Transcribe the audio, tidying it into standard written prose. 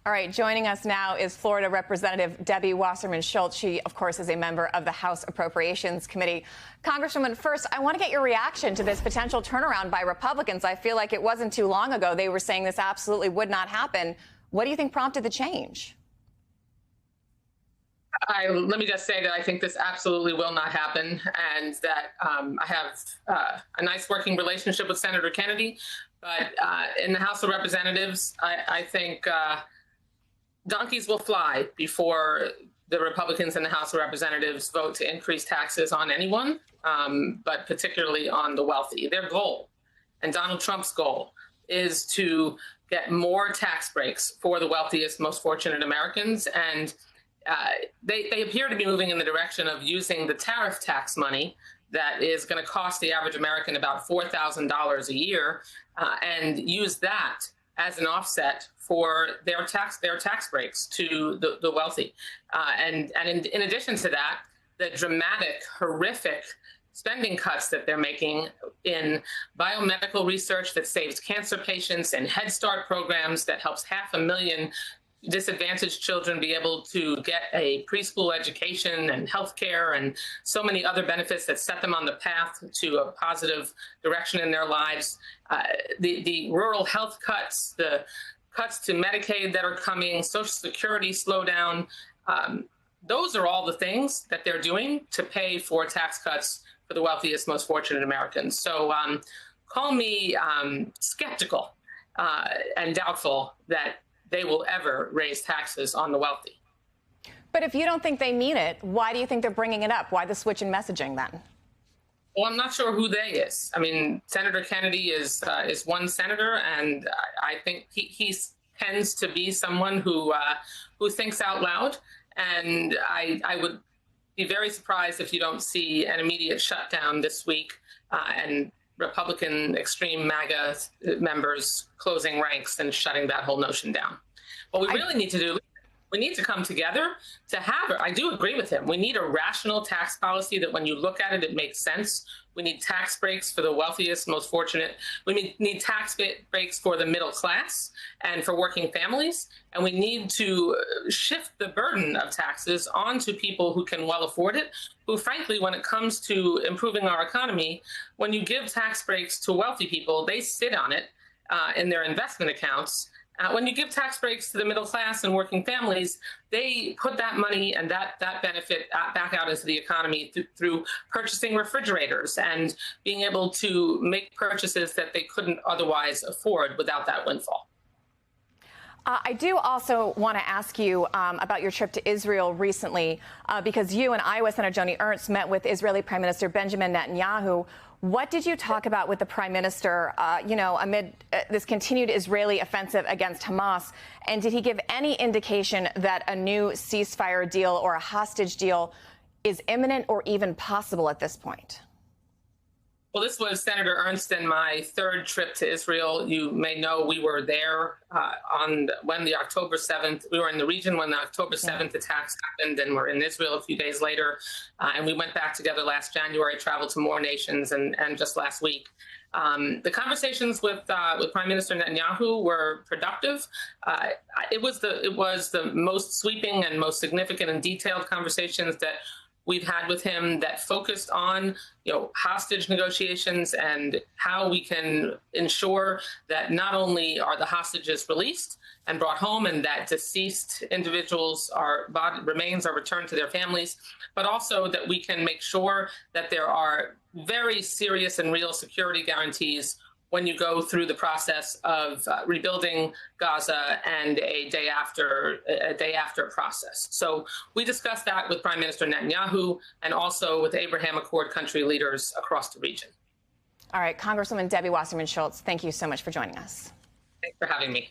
All right, joining us now is Florida Representative Debbie Wasserman Schultz. She, of course, is a member of the House Appropriations Committee. Congresswoman, first, I want to get your reaction to this potential turnaround by Republicans. I feel like it wasn't too long ago they were saying this absolutely would not happen. What do you think prompted the change? Let me just say that I think this absolutely will not happen, and that I have a nice working relationship with Senator Kennedy. But in the House of Representatives, I think donkeys will fly before the Republicans in the House of Representatives vote to increase taxes on anyone, but particularly on the wealthy. Their goal, and Donald Trump's goal, is to get more tax breaks for the wealthiest, most fortunate Americans. And they appear to be moving in the direction of using the tariff tax money that is going to cost the average American about $4,000 a year, and use that as an offset for their tax breaks to the wealthy. And in addition to that, the dramatic, horrific spending cuts that they're making in biomedical research that saves cancer patients and Head Start programs that helps 500,000 disadvantaged children be able to get a preschool education and health care and so many other benefits that set them on the path to a positive direction in their lives. The rural health cuts, the cuts to Medicaid that are coming, Social Security slowdown, those are all the things that they're doing to pay for tax cuts for the wealthiest, most fortunate Americans. So call me skeptical and doubtful that they will ever raise taxes on the wealthy. But if you don't think they mean it, why do you think they're bringing it up? Why the switch in messaging then? Well, I'm not sure who they is. I mean, Senator Kennedy is one senator, and I think he tends to be someone who thinks out loud. And I would be very surprised if you don't see an immediate shutdown this week and Republican extreme MAGA members closing ranks and shutting that whole notion down. What we really need to do, we need to come together to have it. I do agree with him. We need a rational tax policy that when you look at it, it makes sense. We need tax breaks for the wealthiest, most fortunate. We need tax breaks for the middle class and for working families. And we need to shift the burden of taxes onto people who can well afford it, who, frankly, when it comes to improving our economy, when you give tax breaks to wealthy people, they sit on it in their investment accounts. When you give tax breaks to the middle class and working families, they put that money and that benefit back out into the economy through purchasing refrigerators and being able to make purchases that they couldn't otherwise afford without that windfall. I do also want to ask you about your trip to Israel recently, because you and Iowa Senator Joni Ernst met with Israeli Prime Minister Benjamin Netanyahu. What did you talk about with the Prime Minister, amid this continued Israeli offensive against Hamas? And did he give any indication that a new ceasefire deal or a hostage deal is imminent or even possible at this point? Well, this was Senator Ernst and my third trip to Israel. You may know we were there when the October 7th, we were in the region when the October 7th attacks happened, and we're in Israel a few days later. And we went back together last January, traveled to more nations, and just last week. The conversations with Prime Minister Netanyahu were productive. It was the most sweeping and most significant and detailed conversations that we've had with him that focused on, hostage negotiations and how we can ensure that not only are the hostages released and brought home and that deceased individuals' remains are returned to their families, but also that we can make sure that there are very serious and real security guarantees when you go through the process of rebuilding Gaza and a day after process. So we discussed that with Prime Minister Netanyahu and also with Abraham Accord country leaders across the region. All right, Congresswoman Debbie Wasserman Schultz, thank you so much for joining us. Thanks for having me.